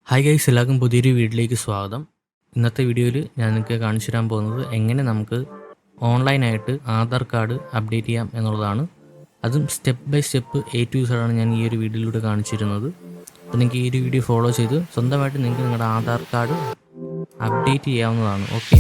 Hi guys, എല്ലാവർക്കും പുതിയൊരു വീഡിയോയിലേക്ക് സ്വാഗതം. ഇന്നത്തെ വീഡിയോയിൽ ഞാൻ നിങ്ങൾക്ക് കാണിച്ചു തരാൻ പോകുന്നത് എങ്ങനെ നമുക്ക് ഓൺലൈനായിട്ട് ആധാർ കാർഡ് അപ്ഡേറ്റ് ചെയ്യാം എന്നുള്ളതാണ്. അതും സ്റ്റെപ്പ് ബൈ സ്റ്റെപ്പ് ടു ആണ് ഞാൻ ഈ ഒരു വീഡിയോയിലൂടെ കാണിച്ചിരുന്നത്. അപ്പോൾ നിങ്ങൾക്ക് ഈ ഒരു വീഡിയോ ഫോളോ ചെയ്ത് സ്വന്തമായിട്ട് നിങ്ങൾക്ക് നിങ്ങളുടെ ആധാർ കാർഡ് അപ്ഡേറ്റ് ചെയ്യാവുന്നതാണ്. ഓക്കെ,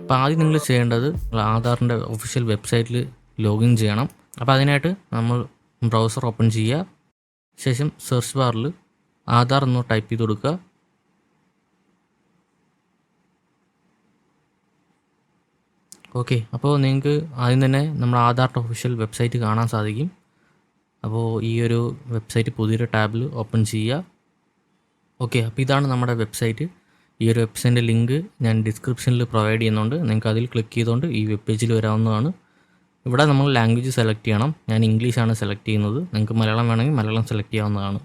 അപ്പോൾ ആദ്യം നിങ്ങൾ ചെയ്യേണ്ടത് ആധാറിൻ്റെ ഒഫീഷ്യൽ വെബ്സൈറ്റിൽ ലോഗിൻ ചെയ്യണം. അപ്പോൾ അതിനായിട്ട് നമ്മൾ ബ്രൗസർ ഓപ്പൺ ചെയ്യുക. ശേഷം സെർച്ച് ബാറിൽ ആധാർ എന്ന് ടൈപ്പ് ചെയ്ത് കൊടുക്കുക. ഓക്കെ, അപ്പോൾ നിങ്ങൾക്ക് ആദ്യം തന്നെ നമ്മുടെ ആധാറിൻ്റെ ഒഫീഷ്യൽ വെബ്സൈറ്റ് കാണാൻ സാധിക്കും. അപ്പോൾ ഈ ഒരു വെബ്സൈറ്റ് പുതിയൊരു ടാബിൽ ഓപ്പൺ ചെയ്യുക. ഓക്കെ, അപ്പോൾ ഇതാണ് നമ്മുടെ വെബ്സൈറ്റ്. ഈ ഒരു വെബ്സൈറ്റിൻ്റെ ലിങ്ക് ഞാൻ ഡിസ്ക്രിപ്ഷനിൽ പ്രൊവൈഡ് ചെയ്യുന്നുണ്ട്. നിങ്ങൾക്ക് അതിൽ ക്ലിക്ക് ചെയ്തുകൊണ്ട് ഈ വെബ് പേജിൽ വരാവുന്നതാണ്. ഇവിടെ നമ്മൾ ലാംഗ്വേജ് സെലക്ട് ചെയ്യണം. ഞാൻ ഇംഗ്ലീഷാണ് സെലക്ട് ചെയ്യുന്നത്. നിങ്ങൾക്ക് മലയാളം വേണമെങ്കിൽ മലയാളം സെലക്ട് ചെയ്യാവുന്നതാണ്.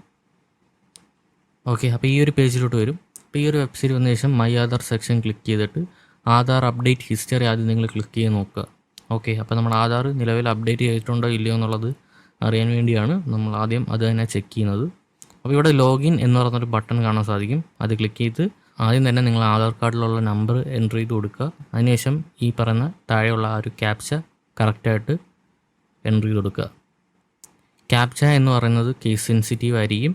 ഓക്കെ, അപ്പോൾ ഈ ഒരു പേജിലോട്ട് വരും. അപ്പോൾ ഈ ഒരു വെബ്സൈറ്റ് വന്ന ശേഷം മൈ ആധാർ സെക്ഷൻ ക്ലിക്ക് ചെയ്തിട്ട് ആധാർ അപ്ഡേറ്റ് ഹിസ്റ്ററി ആദ്യം നിങ്ങൾ ക്ലിക്ക് ചെയ്ത് നോക്കുക. ഓക്കെ, അപ്പോൾ നമ്മുടെ ആധാർ നിലവിൽ അപ്ഡേറ്റ് ചെയ്തിട്ടുണ്ടോ ഇല്ലയോ എന്നുള്ളത് അറിയാൻ വേണ്ടിയാണ് നമ്മൾ ആദ്യം അത് തന്നെ ചെക്ക് ചെയ്യുന്നത്. അപ്പോൾ ഇവിടെ ലോഗിൻ എന്ന് പറഞ്ഞൊരു ബട്ടൺ കാണാൻ സാധിക്കും. അത് ക്ലിക്ക് ചെയ്ത് ആദ്യം തന്നെ നിങ്ങൾ ആധാർ കാർഡിലുള്ള നമ്പർ എൻ്റർ ചെയ്ത് കൊടുക്കുക. അതിനുശേഷം ഈ പറയുന്ന താഴെയുള്ള ആ ഒരു ക്യാപ്ച കറക്റ്റായിട്ട് എൻ്റർ ചെയ്ത് കൊടുക്കുക. ക്യാപ്ച എന്ന് പറയുന്നത് കേസ് സെൻസിറ്റീവ് ആയിരിക്കും.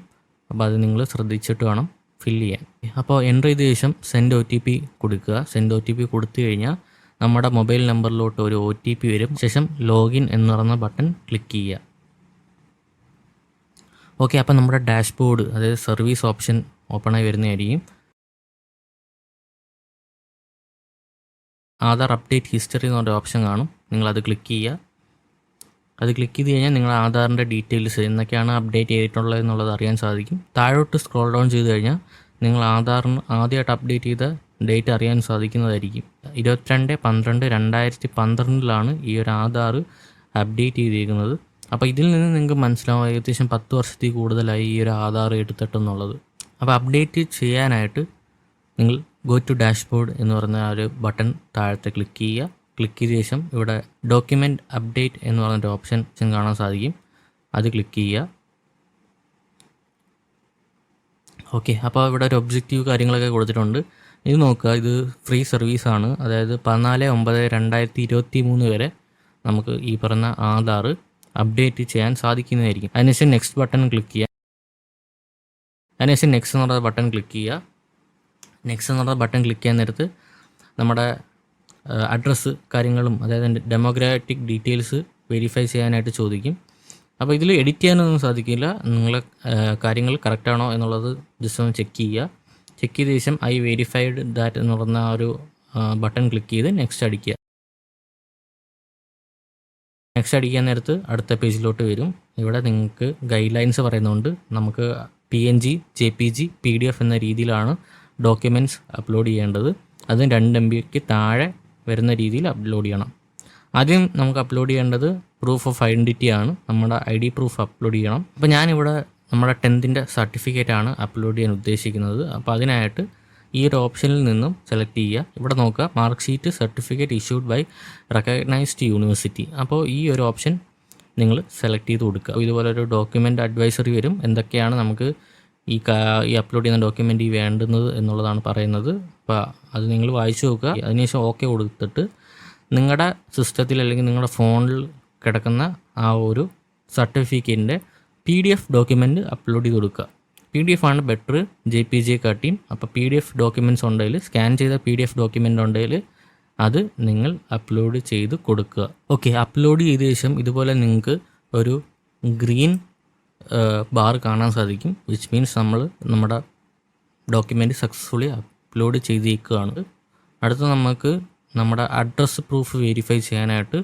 അപ്പോൾ അത് നിങ്ങൾ ശ്രദ്ധിച്ചിട്ട് വേണം ഫില്ല് ചെയ്യാൻ. അപ്പോൾ എൻ്റർ ചെയ്ത ശേഷം സെൻഡ് OTP കൊടുക്കുക. സെൻഡ് OTP കൊടുത്തു കഴിഞ്ഞാൽ നമ്മുടെ മൊബൈൽ നമ്പറിലോട്ട് ഒരു OTP വരും. ശേഷം ലോഗിൻ എന്ന് പറയുന്ന ബട്ടൺ ക്ലിക്ക് ചെയ്യുക. ഓക്കെ, അപ്പോൾ നമ്മുടെ ഡാഷ്ബോർഡ്, അതായത് സർവീസ് ഓപ്ഷൻ ഓപ്പണായി വരുന്നതായിരിക്കും. ആധാർ അപ്ഡേറ്റ് ഹിസ്റ്ററി എന്ന് പറഞ്ഞ ഓപ്ഷൻ കാണും. നിങ്ങളത് ക്ലിക്ക് ചെയ്യുക. അത് ക്ലിക്ക് ചെയ്ത് കഴിഞ്ഞാൽ നിങ്ങൾ ആധാറിൻ്റെ ഡീറ്റെയിൽസ് എന്തൊക്കെയാണ് അപ്ഡേറ്റ് ചെയ്തിട്ടുള്ളത് എന്നുള്ളത് അറിയാൻ സാധിക്കും. താഴോട്ട് സ്ക്രോൾ ഡൗൺ ചെയ്ത് കഴിഞ്ഞാൽ നിങ്ങൾ ആധാറിന് ആദ്യമായിട്ട് അപ്ഡേറ്റ് ചെയ്ത ഡേറ്റ് അറിയാൻ സാധിക്കുന്നതായിരിക്കും. 22/12/2012 ഈ ഒരു ആധാർ അപ്ഡേറ്റ് ചെയ്തിരിക്കുന്നത്. അപ്പോൾ ഇതിൽ നിന്ന് നിങ്ങൾക്ക് മനസ്സിലാവും ഏകദേശം 10 വർഷത്തിൽ കൂടുതലായി ഈ ഒരു ആധാർ എടുത്തിട്ടെന്നുള്ളത്. അപ്പോൾ അപ്ഡേറ്റ് ചെയ്യാനായിട്ട് നിങ്ങൾ ഗോ ടു ഡാഷ്ബോർഡ് എന്ന് പറഞ്ഞ ആ ഒരു ബട്ടൺ താഴത്തെ ക്ലിക്ക് ചെയ്യുക. ക്ലിക്ക് ചെയ്ത ശേഷം ഇവിടെ ഡോക്യുമെൻറ്റ് അപ്ഡേറ്റ് എന്ന് പറഞ്ഞൊരു ഓപ്ഷൻ കാണാൻ സാധിക്കും. അത് ക്ലിക്ക് ചെയ്യുക. ഓക്കെ, അപ്പോൾ ഇവിടെ ഒരു ഒബ്ജക്റ്റീവ് കാര്യങ്ങളൊക്കെ കൊടുത്തിട്ടുണ്ട്. ഇത് നോക്കുക, ഇത് ഫ്രീ സർവീസാണ്. അതായത് 14/9/2023 വരെ നമുക്ക് ഈ പറഞ്ഞ ആധാർ അപ്ഡേറ്റ് ചെയ്യാൻ സാധിക്കുന്നതായിരിക്കും. അതിനുശേഷം നെക്സ്റ്റ് ബട്ടൺ ക്ലിക്ക് ചെയ്യുക. അതിനുശേഷം നെക്സ്റ്റ് എന്ന് പറഞ്ഞ ബട്ടൺ ക്ലിക്ക് ചെയ്യുക. നെക്സ്റ്റ് എന്ന് പറഞ്ഞ ബട്ടൺ ക്ലിക്ക് ചെയ്യാൻ നേരത്ത് നമ്മുടെ അഡ്രസ്സ് കാര്യങ്ങളും, അതായത് ഡെമോഗ്രാഫിക് ഡീറ്റെയിൽസ് വെരിഫൈ ചെയ്യാനായിട്ട് ചോദിക്കും. അപ്പോൾ ഇതിൽ എഡിറ്റ് ചെയ്യാനൊന്നും സാധിക്കില്ല. നിങ്ങൾ കാര്യങ്ങൾ കറക്റ്റാണോ എന്നുള്ളത് ജസ്റ്റ് ഒന്ന് ചെക്ക് ചെയ്യുക. ചെക്ക് ചെയ്ത ശേഷം ഐ വെരിഫൈഡ് ദാറ്റ് എന്ന് പറഞ്ഞ ആ ഒരു ബട്ടൺ ക്ലിക്ക് ചെയ്ത് നെക്സ്റ്റ് അടിക്കുക. നെക്സ്റ്റ് അടിക്കാൻ നേരത്ത് അടുത്ത പേജിലോട്ട് വരും. ഇവിടെ നിങ്ങൾക്ക് ഗൈഡ് ലൈൻസ് പറയുന്നുണ്ട്. നമുക്ക് PNG, JPG, PDF എന്ന രീതിയിലാണ് ഡോക്യുമെൻറ്റ്സ് അപ്ലോഡ് ചെയ്യേണ്ടത്. അതും 2 MB താഴെ വരുന്ന രീതിയിൽ അപ്ലോഡ് ചെയ്യണം. ആദ്യം നമുക്ക് അപ്ലോഡ് ചെയ്യേണ്ടത് പ്രൂഫ് ഓഫ് ഐഡൻറ്റിറ്റി ആണ്. നമ്മുടെ ID പ്രൂഫ് അപ്ലോഡ് ചെയ്യണം. അപ്പോൾ ഞാനിവിടെ നമ്മുടെ 10th സർട്ടിഫിക്കറ്റ് ആണ് അപ്ലോഡ് ചെയ്യാൻ ഉദ്ദേശിക്കുന്നത്. അപ്പോൾ അതിനായിട്ട് ഈ ഒരു ഓപ്ഷനിൽ നിന്നും സെലക്ട് ചെയ്യുക. ഇവിടെ നോക്കുക, mark sheet certificate issued by recognised university. അപ്പോൾ ഈ ഒരു ഓപ്ഷൻ നിങ്ങൾ സെലക്ട് ചെയ്ത് കൊടുക്കുക. ഇതുപോലെ ഒരു ഡോക്യുമെൻ്റ് അഡ്വൈസറി വരും. എന്തൊക്കെയാണ് നമുക്ക് ഈ അപ്ലോഡ് ചെയ്യുന്ന ഡോക്യുമെൻ്റ് വേണ്ടുന്നത് എന്നുള്ളതാണ് പറയുന്നത്. അപ്പോൾ അത് നിങ്ങൾ വായിച്ചു നോക്കുക. അതിനുശേഷം ഓക്കെ കൊടുത്തിട്ട് നിങ്ങളുടെ സിസ്റ്റത്തിൽ അല്ലെങ്കിൽ നിങ്ങളുടെ ഫോണിൽ കിടക്കുന്ന ആ ഒരു സർട്ടിഫിക്കറ്റിൻ്റെ PDF ഡോക്യുമെൻ്റ് അപ്ലോഡ് ചെയ്ത് കൊടുക്കുക. PDF ആണ് ബെറ്റർ JPG കാട്ടിയും. അപ്പോൾ PDF ഡോക്യുമെൻറ്റ്സ് ഉണ്ടെങ്കിൽ, സ്കാൻ ചെയ്ത PDF ഡോക്യുമെൻ്റ് ഉണ്ടെങ്കിൽ അത് നിങ്ങൾ അപ്ലോഡ് ചെയ്ത് കൊടുക്കുക. ഓക്കെ, അപ്ലോഡ് ചെയ്ത ശേഷം ഇതുപോലെ നിങ്ങൾക്ക് ഒരു ഗ്രീൻ ബാർ കാണാൻ സാധിക്കും. വിച്ച് മീൻസ് നമ്മുടെ ഡോക്യുമെൻ്റ് സക്സസ്ഫുള്ളി അപ്ലോഡ് ചെയ്തിരിക്കുകയാണ്. അടുത്ത നമുക്ക് നമ്മുടെ അഡ്രസ്സ് പ്രൂഫ് വെരിഫൈ ചെയ്യാനായിട്ട്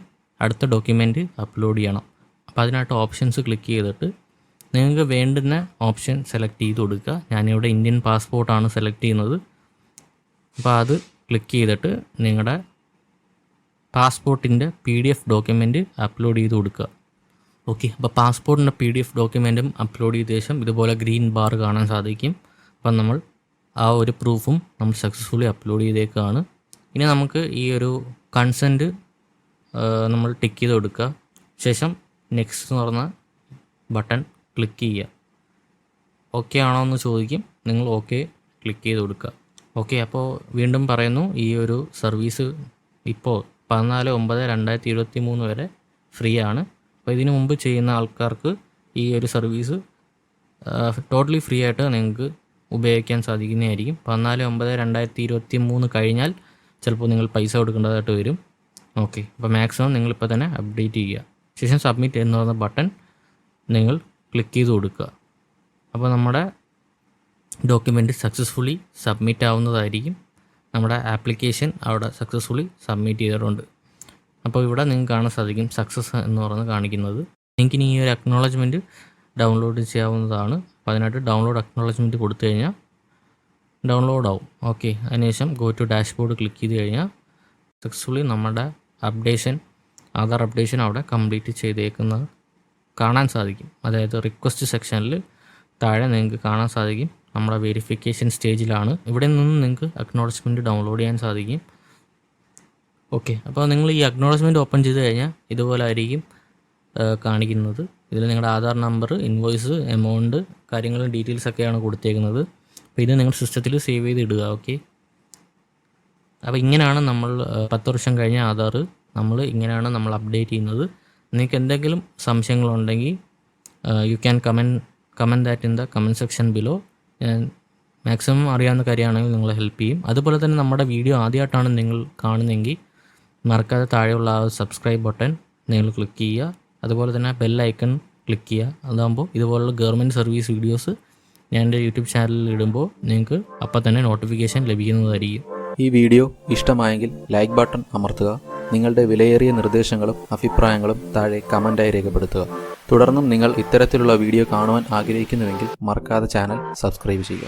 അടുത്ത ഡോക്യുമെൻ്റ് അപ്ലോഡ് ചെയ്യണം. അപ്പോൾ അതിനായിട്ട് ഓപ്ഷൻസ് ക്ലിക്ക് ചെയ്തിട്ട് നിങ്ങൾക്ക് വേണ്ടുന്ന ഓപ്ഷൻ സെലക്ട് ചെയ്ത് കൊടുക്കുക. ഞാനിവിടെ ഇന്ത്യൻ പാസ്പോർട്ടാണ് സെലക്ട് ചെയ്യുന്നത്. അപ്പോൾ അത് ക്ലിക്ക് ചെയ്തിട്ട് നിങ്ങളുടെ പാസ്പോർട്ടിൻ്റെ PDF ഡോക്യുമെൻ്റ് അപ്ലോഡ് ചെയ്ത് കൊടുക്കുക. ഓക്കെ, അപ്പോൾ പാസ്പോർട്ടിൻ്റെ PDF ഡോക്യുമെൻറ്റും അപ്ലോഡ് ചെയ്ത ശേഷം ഇതുപോലെ ഗ്രീൻ ബാർ കാണാൻ സാധിക്കും. അപ്പം നമ്മൾ ആ ഒരു പ്രൂഫും നമ്മൾ സക്സസ്ഫുള്ളി അപ്ലോഡ് ചെയ്തേക്കാണ്. ഇനി നമുക്ക് ഈ ഒരു കൺസെൻറ്റ് നമ്മൾ ടിക്ക് ചെയ്ത് കൊടുക്കുക. ശേഷം നെക്സ്റ്റ് എന്ന് പറഞ്ഞ ബട്ടൺ ക്ലിക്ക് ചെയ്യുക. ഓക്കെ ആണോ എന്ന് ചോദിക്കും, നിങ്ങൾ ഓക്കെ ക്ലിക്ക് ചെയ്ത് കൊടുക്കുക. ഓക്കെ, അപ്പോൾ വീണ്ടും പറയുന്നു, ഈ ഒരു സർവീസ് ഇപ്പോൾ 14/9/2023 വരെ ഫ്രീ ആണ്. അപ്പോൾ ഇതിനു മുമ്പ് ചെയ്യുന്ന ആൾക്കാർക്ക് ഈ ഒരു സർവീസ് ടോട്ടലി ഫ്രീ ആയിട്ട് നിങ്ങൾക്ക് ഉപയോഗിക്കാൻ സാധിക്കുന്നതായിരിക്കും. 14/9/2023 കഴിഞ്ഞാൽ ചിലപ്പോൾ നിങ്ങൾ പൈസ കൊടുക്കേണ്ടതായിട്ട് വരും. ഓക്കെ, അപ്പോൾ മാക്സിമം നിങ്ങളിപ്പോൾ തന്നെ അപ്ഡേറ്റ് ചെയ്യുക. ശേഷം സബ്മിറ്റ് എന്ന് പറയുന്ന ബട്ടൺ നിങ്ങൾ ക്ലിക്ക് ചെയ്ത് കൊടുക്കുക. അപ്പോൾ നമ്മുടെ ഡോക്യുമെൻ്റ് സക്സസ്ഫുള്ളി സബ്മിറ്റ് ആവുന്നതായിരിക്കും. നമ്മുടെ ആപ്ലിക്കേഷൻ അവിടെ സക്സസ്ഫുള്ളി സബ്മിറ്റ് ചെയ്തിട്ടുണ്ട്. അപ്പോൾ ഇവിടെ നിങ്ങൾക്ക് കാണാൻ സാധിക്കും സക്സസ് എന്ന് പറഞ്ഞ് കാണിക്കുന്നത്. നിങ്ങൾക്ക് ഇനി ഈ ഒരു അക്നോളജ്മെൻറ്റ് ഡൗൺലോഡ് ചെയ്യാവുന്നതാണ്. അപ്പോൾ അതിനായിട്ട് ഡൗൺലോഡ് അക്നോളജ്മെൻറ്റ് കൊടുത്തു കഴിഞ്ഞാൽ ഡൗൺലോഡ് ആവും. ഓക്കെ, അതിനുശേഷം ഗോ ടു ഡാഷ്ബോർഡ് ക്ലിക്ക് ചെയ്ത് കഴിഞ്ഞാൽ സക്സസ്ഫുള്ളി നമ്മുടെ ആധാർ അപ്ഡേഷൻ അവിടെ കംപ്ലീറ്റ് ചെയ്തേക്കുന്നത് കാണാൻ സാധിക്കും. അതായത് റിക്വസ്റ്റ് സെക്ഷനിൽ താഴെ നിങ്ങൾക്ക് കാണാൻ സാധിക്കും നമ്മുടെ വെരിഫിക്കേഷൻ സ്റ്റേജിലാണ്. ഇവിടെ നിന്ന് നിങ്ങൾക്ക് അക്നോളജ്മെൻറ്റ് ഡൗൺലോഡ് ചെയ്യാൻ സാധിക്കും. ഓക്കെ, അപ്പോൾ നിങ്ങൾ ഈ അക്നോളജ്മെൻറ്റ് ഓപ്പൺ ചെയ്ത് കഴിഞ്ഞാൽ ഇതുപോലെ ആയിരിക്കും കാണിക്കുന്നത്. ഇതിൽ നിങ്ങളുടെ ആധാർ നമ്പർ, ഇൻവോയ്സ്, എമൗണ്ട്, കാര്യങ്ങളും ഡീറ്റെയിൽസൊക്കെയാണ് കൊടുത്തേക്കുന്നത്. അപ്പോൾ ഇത് നിങ്ങൾ സിസ്റ്റത്തിൽ സേവ് ചെയ്ത് ഇടുക. ഓക്കെ, അപ്പോൾ ഇങ്ങനെയാണ് നമ്മൾ 10 വർഷം കഴിഞ്ഞ ആധാർ ഇങ്ങനെയാണ് നമ്മൾ അപ്ഡേറ്റ് ചെയ്യുന്നത്. നിങ്ങൾക്ക് എന്തെങ്കിലും സംശയങ്ങളുണ്ടെങ്കിൽ you can comment that in the comment section below. ഞാൻ മാക്സിമം അറിയാവുന്ന കാര്യമാണെങ്കിൽ നിങ്ങളെ ഹെൽപ്പ് ചെയ്യും. അതുപോലെ തന്നെ നമ്മുടെ വീഡിയോ ആദ്യമായിട്ടാണ് നിങ്ങൾ കാണുന്നതെങ്കിൽ മറക്കാതെ താഴെയുള്ള ആ സബ്സ്ക്രൈബ് ബട്ടൺ നിങ്ങൾ ക്ലിക്ക് ചെയ്യുക. അതുപോലെ തന്നെ ബെൽ ഐക്കൺ ക്ലിക്ക് ചെയ്യുക. അതാകുമ്പോൾ ഇതുപോലുള്ള ഗവൺമെൻറ് സർവീസ് വീഡിയോസ് ഞാൻ എൻ്റെ യൂട്യൂബ് ചാനലിൽ ഇടുമ്പോൾ നിങ്ങൾക്ക് അപ്പം തന്നെ നോട്ടിഫിക്കേഷൻ ലഭിക്കുന്നതായിരിക്കും. ഈ വീഡിയോ ഇഷ്ടമായെങ്കിൽ ലൈക്ക് ബട്ടൺ അമർത്തുക. നിങ്ങളുടെ വിലയേറിയ നിർദ്ദേശങ്ങളും അഭിപ്രായങ്ങളും താഴെ കമൻറ്റായി രേഖപ്പെടുത്തുക. തുടർന്നും നിങ്ങൾ ഇത്തരത്തിലുള്ള വീഡിയോ കാണുവാൻ ആഗ്രഹിക്കുന്നുവെങ്കിൽ മറക്കാതെ ചാനൽ സബ്സ്ക്രൈബ് ചെയ്യുക.